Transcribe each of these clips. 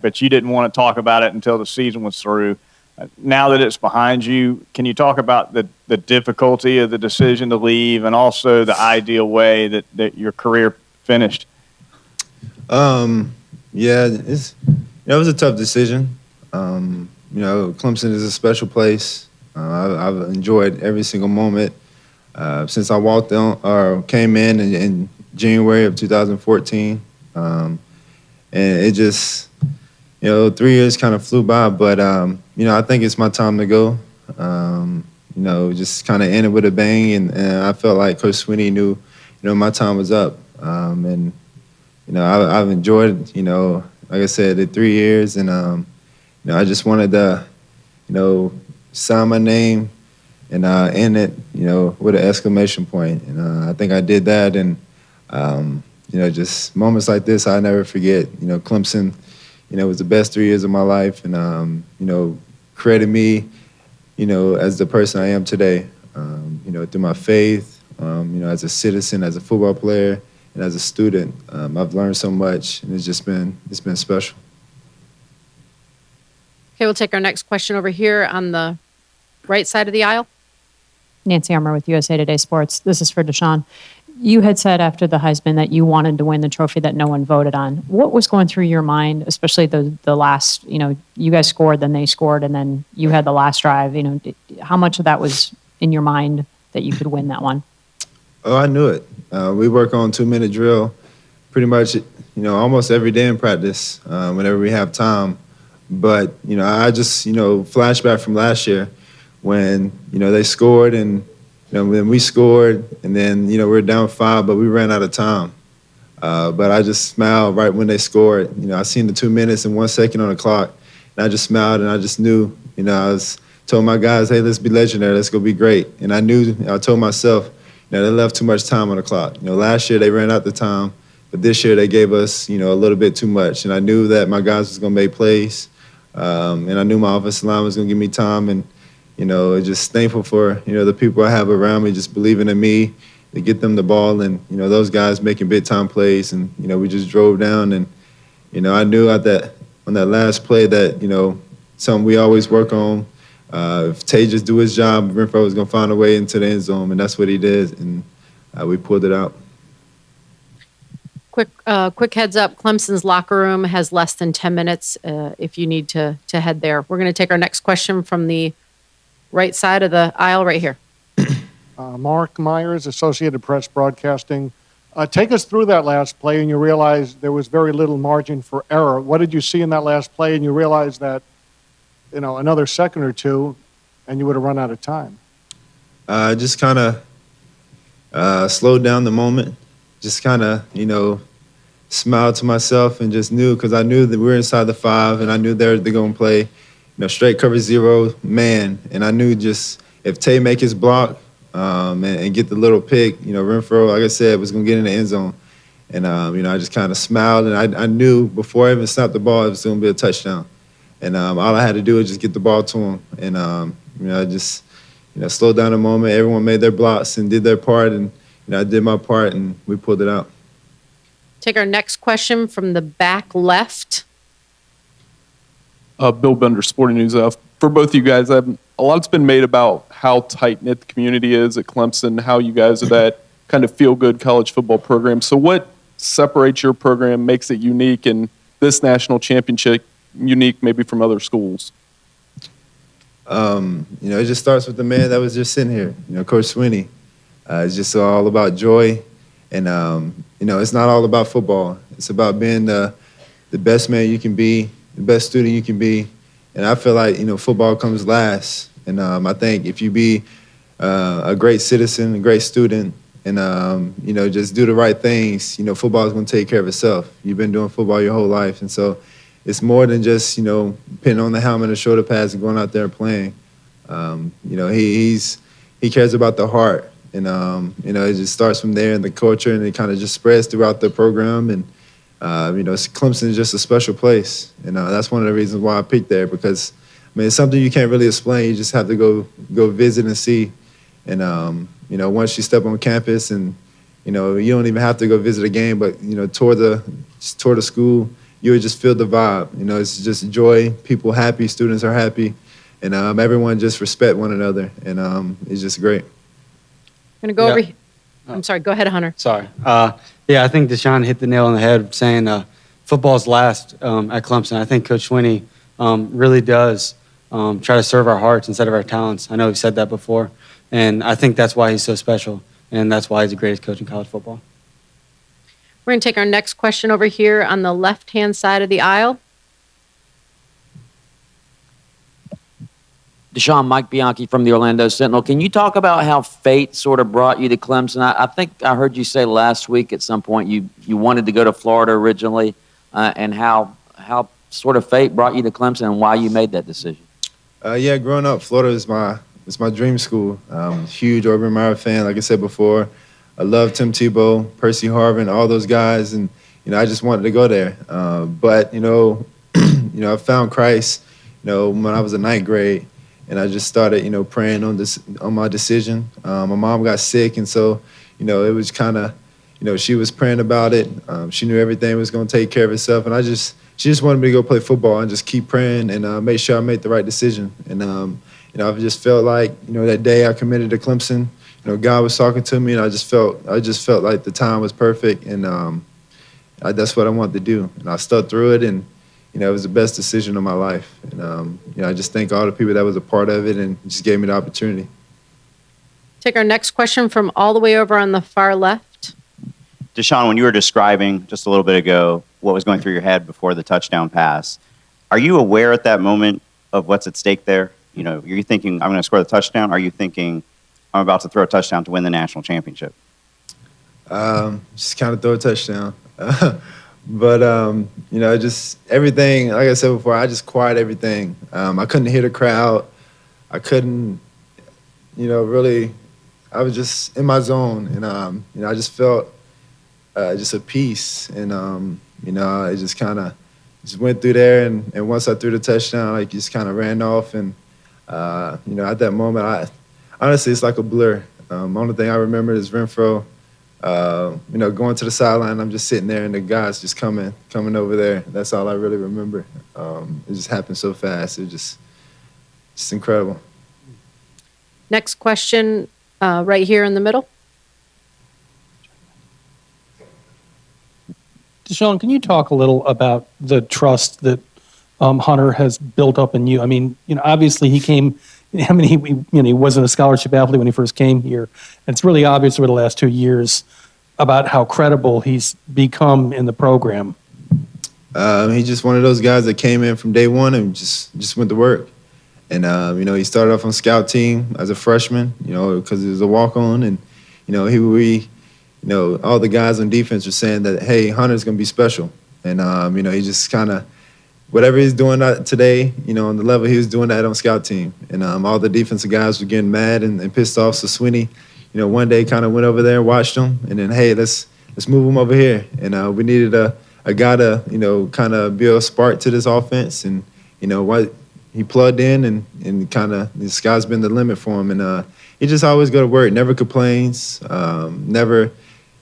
but you didn't want to talk about it until the season was through. Now that it's behind you, can you talk about the difficulty of the decision to leave and also the ideal way that your career finished? Yeah, it was a tough decision. Clemson is a special place. I've enjoyed every single moment since I walked on or came in January of 2014. And it just, 3 years kind of flew by, but, I think it's my time to go. Just kind of ended with a bang, and I felt like Coach Swinney knew, my time was up. I've enjoyed, like I said, the 3 years, and, I just wanted to, sign my name and end it, with an exclamation point. And I think I did that, and, just moments like this I never forget. Clemson, was the best 3 years of my life, and, created me, as the person I am today, through my faith, as a citizen, as a football player, and as a student. I've learned so much, and it's been special. Okay, we'll take our next question over here on the right side of the aisle. Nancy Armour with USA Today Sports. This is for Deshaun. You had said after the Heisman that you wanted to win the trophy that no one voted on. What was going through your mind, especially the last, you guys scored, then they scored, and then you had the last drive. How much of that was in your mind that you could win that one? Oh, I knew it. We work on 2-minute drill pretty much, almost every day in practice whenever we have time. But, I just, flashback from last year when, they scored and, when we scored and then, we were down 5, but we ran out of time. But I just smiled right when they scored. I seen the 2 minutes and 1 second on the clock, and I just smiled, and I just knew, I told my guys, hey, let's be legendary, let's go be great. And I told myself, they left too much time on the clock. Last year they ran out the time, but this year they gave us, a little bit too much. And I knew that my guys was going to make plays, and I knew my offensive line was going to give me time. And, just thankful for, the people I have around me just believing in me to get them the ball. And, those guys making big-time plays. And, we just drove down. And, I knew on that last play that, something we always work on. If Tay just do his job, Renfrow was going to find a way into the end zone, and that's what he did, and we pulled it out. Quick heads up, Clemson's locker room has less than 10 minutes if you need to head there. We're going to take our next question from the right side of the aisle right here. Mark Myers, Associated Press Broadcasting. Take us through that last play, and you realize there was very little margin for error. What did you see in that last play, and you realize that another second or two, and you would have run out of time? Just kind of slowed down the moment. Just kind of, smiled to myself and just knew, because I knew that we were inside the 5, and I knew they're going to play, straight cover 0 man. And I knew just if Tay make his block and get the little pick, Renfrow, like I said, was going to get in the end zone. And, I just kind of smiled, and I knew before I even snapped the ball, it was going to be a touchdown. And all I had to do was just get the ball to him. And, I just, slowed down a moment. Everyone made their blocks and did their part. And, I did my part, and we pulled it out. Take our next question from the back left. Bill Bender, Sporting News. For both of you guys, a lot's been made about how tight-knit the community is at Clemson, how you guys are that kind of feel-good college football program. So what separates your program, makes it unique, and this national championship unique maybe from other schools? It just starts with the man that was just sitting here, Coach Swinney. It's just all about joy. And, it's not all about football. It's about being the best man you can be, the best student you can be. And I feel like, football comes last. And I think if you be a great citizen, a great student, and, just do the right things, football is going to take care of itself. You've been doing football your whole life. And so it's more than just, putting on the helmet and shoulder pads and going out there and playing. He cares about the heart. And, it just starts from there and the culture, and it kind of just spreads throughout the program. And, Clemson is just a special place. And that's one of the reasons why I picked there, because, it's something you can't really explain. You just have to go visit and see. And, once you step on campus and, you don't even have to go visit a game, but, tour the school you would just feel the vibe. You know, it's just joy, people happy, students are happy, and everyone just respect one another, and it's just great. I'm going to go Yeah. over here. I'm sorry. Go ahead, Hunter. Sorry. Yeah, I think Deshaun hit the nail on the head saying football's last at Clemson. I think Coach Swinney really does try to serve our hearts instead of our talents. I know he said that before, and I think that's why he's so special, and that's why he's the greatest coach in college football. We're going to take our next question over here on the left-hand side of the aisle. Deshaun, Mike Bianchi from the Orlando Sentinel. Can you talk about how fate sort of brought you to Clemson? I think I heard you say last week at some point you wanted to go to Florida originally, and how sort of fate brought you to Clemson and why you made that decision. Yeah, growing up, Florida is my dream school. Huge Urban Meyer fan, like I said before. I love Tim Tebow, Percy Harvin, all those guys, and I just wanted to go there. But I found Christ, when I was in ninth grade, and I just started, praying on my decision. My mom got sick, and so, it was kind of, she was praying about it. She knew everything was going to take care of itself, and she just wanted me to go play football and just keep praying and make sure I made the right decision. And I just felt like, that day I committed to Clemson, God was talking to me, and I just felt like the time was perfect, and that's what I wanted to do. And I stuck through it, and it was the best decision of my life. And I just thank all the people that was a part of it and just gave me the opportunity. Take our next question from all the way over on the far left. Deshaun, when you were describing just a little bit ago what was going through your head before the touchdown pass, are you aware at that moment of what's at stake there? You're thinking, I'm going to score the touchdown? Are you thinking, I'm about to throw a touchdown to win the national championship? Just kind of throw a touchdown. But, just everything, like I said before, I just quiet everything. I couldn't hear the crowd. I couldn't, really, I was just in my zone. And, I just felt just a peace. And, I just kind of just went through there. And once I threw the touchdown, I just kind of ran off. And, at that moment, honestly, it's like a blur. Only thing I remember is Renfrow. Going to the sideline, I'm just sitting there, and the guys just coming over there. That's all I really remember. It just happened so fast. It was just incredible. Next question, right here in the middle. Deshaun, can you talk a little about the trust that Hunter has built up in you? I mean, obviously he came. He wasn't a scholarship athlete when he first came here. And it's really obvious over the last 2 years about how credible he's become in the program. He's just one of those guys that came in from day one and just went to work. And, he started off on scout team as a freshman, because he was a walk-on. And, all the guys on defense were saying that, hey, Hunter's going to be special. And, he just kind of, whatever he's doing today, on the level he was doing that on scout team. And all the defensive guys were getting mad and pissed off. So Swinney, one day kind of went over there and watched him. And then, hey, let's move him over here. And we needed a guy to, kind of be a spark to this offense. And, what he plugged in and kind of the sky's been the limit for him. And he just always go to work, never complains, never,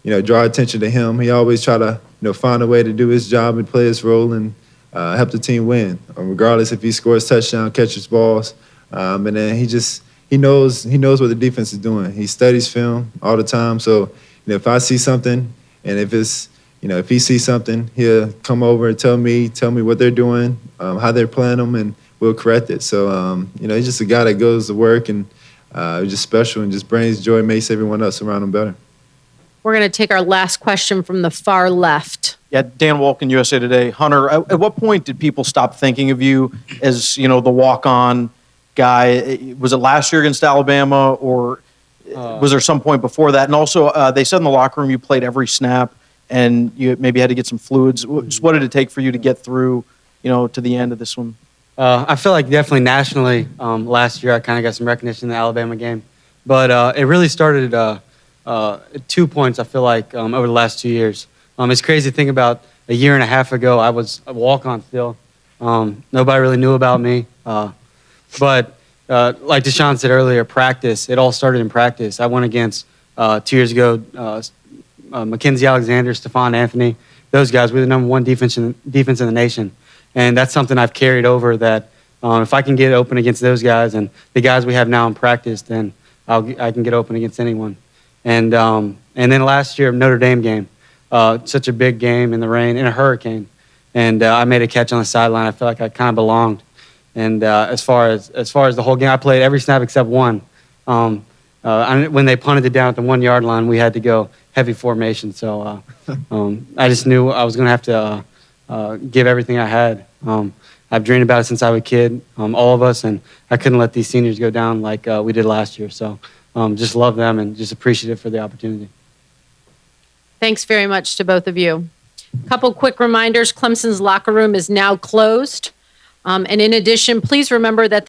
draw attention to him. He always try to, find a way to do his job and play his role and help the team win, regardless if he scores touchdown, catches balls. And then he knows what the defense is doing. He studies film all the time. So, if I see something and if it's, if he sees something, he'll come over and tell me what they're doing, how they're playing them, and we'll correct it. So, he's just a guy that goes to work and he's just special and just brings joy, makes everyone else around him better. We're going to take our last question from the far left. Yeah, Dan Wolkin, USA Today. Hunter, at what point did people stop thinking of you as, the walk-on guy? Was it last year against Alabama, or was there some point before that? And also, they said in the locker room you played every snap and you maybe had to get some fluids. Just what did it take for you to get through, to the end of this one? I feel like definitely nationally last year I kind of got some recognition in the Alabama game. But it really started at 2 points, I feel like, over the last 2 years. It's crazy to think about a year and a half ago, I was a walk-on still. Nobody really knew about me. But like Deshaun said earlier, practice, it all started in practice. I went against, 2 years ago, Mackenzie Alexander, Stephon Anthony. those guys. We're the number one defense in the nation, and that's something I've carried over. That if I can get open against those guys and the guys we have now in practice, then I can get open against anyone. And then last year, Notre Dame game, such a big game in the rain, in a hurricane, and I made a catch on the sideline. I felt like I kind of belonged. And as far as the whole game, I played every snap except one. When they punted it down at the 1 yard line, we had to go heavy formation. So I just knew I was going to have to give everything I had. I've dreamed about it since I was a kid, all of us, and I couldn't let these seniors go down like we did last year. So just love them and just appreciative for the opportunity. Thanks very much to both of you. A couple quick reminders. Clemson's locker room is now closed. And in addition, please remember that